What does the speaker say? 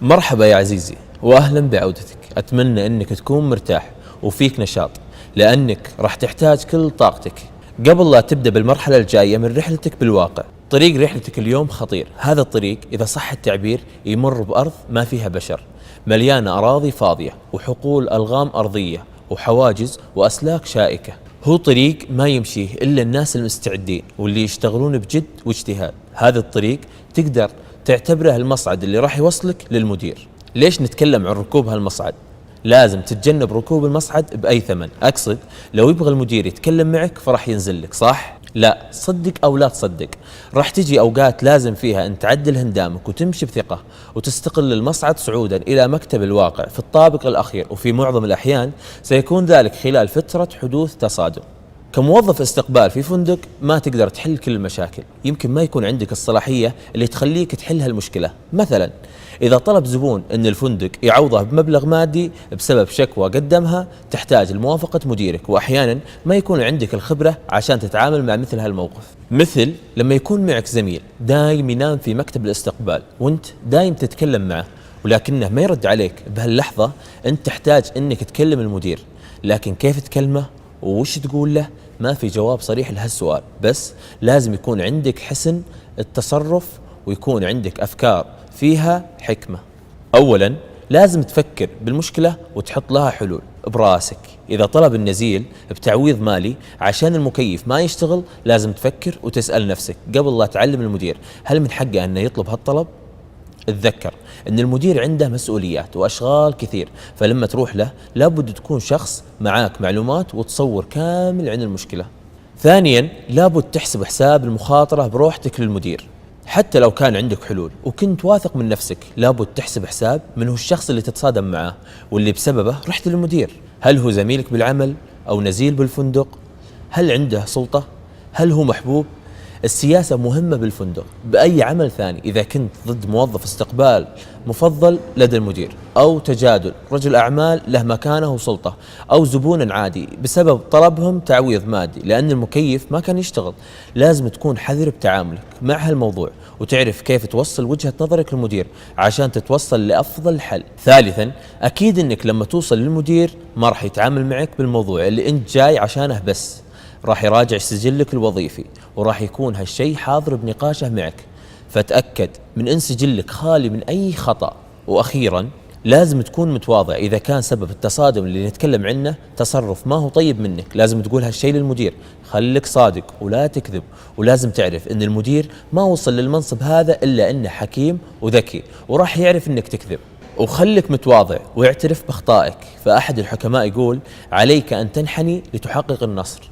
مرحبا يا عزيزي واهلا بعودتك. اتمنى انك تكون مرتاح وفيك نشاط لانك راح تحتاج كل طاقتك قبل لا تبدأ بالمرحلة الجاية من رحلتك بالواقع. طريق رحلتك اليوم خطير. هذا الطريق إذا صح التعبير يمر بأرض ما فيها بشر، مليانة أراضي فاضية وحقول ألغام أرضية وحواجز وأسلاك شائكة. هو طريق ما يمشيه إلا الناس المستعدين واللي يشتغلون بجد واجتهاد. هذا الطريق تقدر تعتبره المصعد اللي راح يوصلك للمدير. ليش نتكلم عن ركوب هالمصعد؟ لازم تتجنب ركوب المصعد بأي ثمن. أقصد لو يبغى المدير يتكلم معك فراح ينزل لك، صح؟ لا، صدق أو لا تصدق، راح تجي أوقات لازم فيها أن تعدل هندامك وتمشي بثقة وتستقل المصعد صعودا إلى مكتب الواقع في الطابق الأخير، وفي معظم الأحيان سيكون ذلك خلال فترة حدوث تصادم. كموظف استقبال في فندق ما تقدر تحل كل المشاكل، يمكن ما يكون عندك الصلاحية اللي تخليك تحل هالمشكلة. مثلا إذا طلب زبون أن الفندق يعوضه بمبلغ مادي بسبب شكوى قدمها، تحتاج لموافقة مديرك، وأحيانا ما يكون عندك الخبرة عشان تتعامل مع مثل هالموقف. مثل لما يكون معك زميل دايم ينام في مكتب الاستقبال وانت دايم تتكلم معه ولكنه ما يرد عليك. بهاللحظة انت تحتاج انك تكلم المدير، لكن كيف تكلمه وش تقول له؟ ما في جواب صريح لهالسؤال، بس لازم يكون عندك حسن التصرف ويكون عندك أفكار فيها حكمة. أولا لازم تفكر بالمشكلة وتحط لها حلول براسك. إذا طلب النزيل بتعويض مالي عشان المكيف ما يشتغل، لازم تفكر وتسأل نفسك قبل لا تعلم المدير هل من حقه أنه يطلب هالطلب؟ اتذكر أن المدير عنده مسؤوليات وأشغال كثير، فلما تروح له لابد تكون شخص معاك معلومات وتصور كامل عن المشكلة. ثانيا لابد تحسب حساب المخاطرة بروحتك للمدير. حتى لو كان عندك حلول وكنت واثق من نفسك، لابد تحسب حساب من هو الشخص اللي تتصادم معاه واللي بسببه رحت للمدير. هل هو زميلك بالعمل أو نزيل بالفندق؟ هل عنده سلطة؟ هل هو محبوب؟ السياسة مهمة بالفندق بأي عمل ثاني. إذا كنت ضد موظف استقبال مفضل لدى المدير، أو تجادل رجل أعمال له مكانه وسلطة، أو زبون عادي بسبب طلبهم تعويض مادي لأن المكيف ما كان يشتغل، لازم تكون حذر بتعاملك مع هالموضوع وتعرف كيف توصل وجهة نظرك للمدير عشان تتوصل لأفضل حل. ثالثا أكيد أنك لما توصل للمدير ما راح يتعامل معك بالموضوع اللي أنت جاي عشانه بس، راح يراجع سجلك الوظيفي وراح يكون هالشيء حاضر بنقاشه معك، فتأكد من أن سجلك خالي من أي خطأ. وأخيرا لازم تكون متواضع. إذا كان سبب التصادم اللي نتكلم عنه تصرف ما هو طيب منك، لازم تقول هالشيء للمدير. خليك صادق ولا تكذب، ولازم تعرف أن المدير ما وصل للمنصب هذا إلا أنه حكيم وذكي وراح يعرف أنك تكذب. وخلك متواضع واعترف بأخطائك. فأحد الحكماء يقول عليك أن تنحني لتحقق النصر،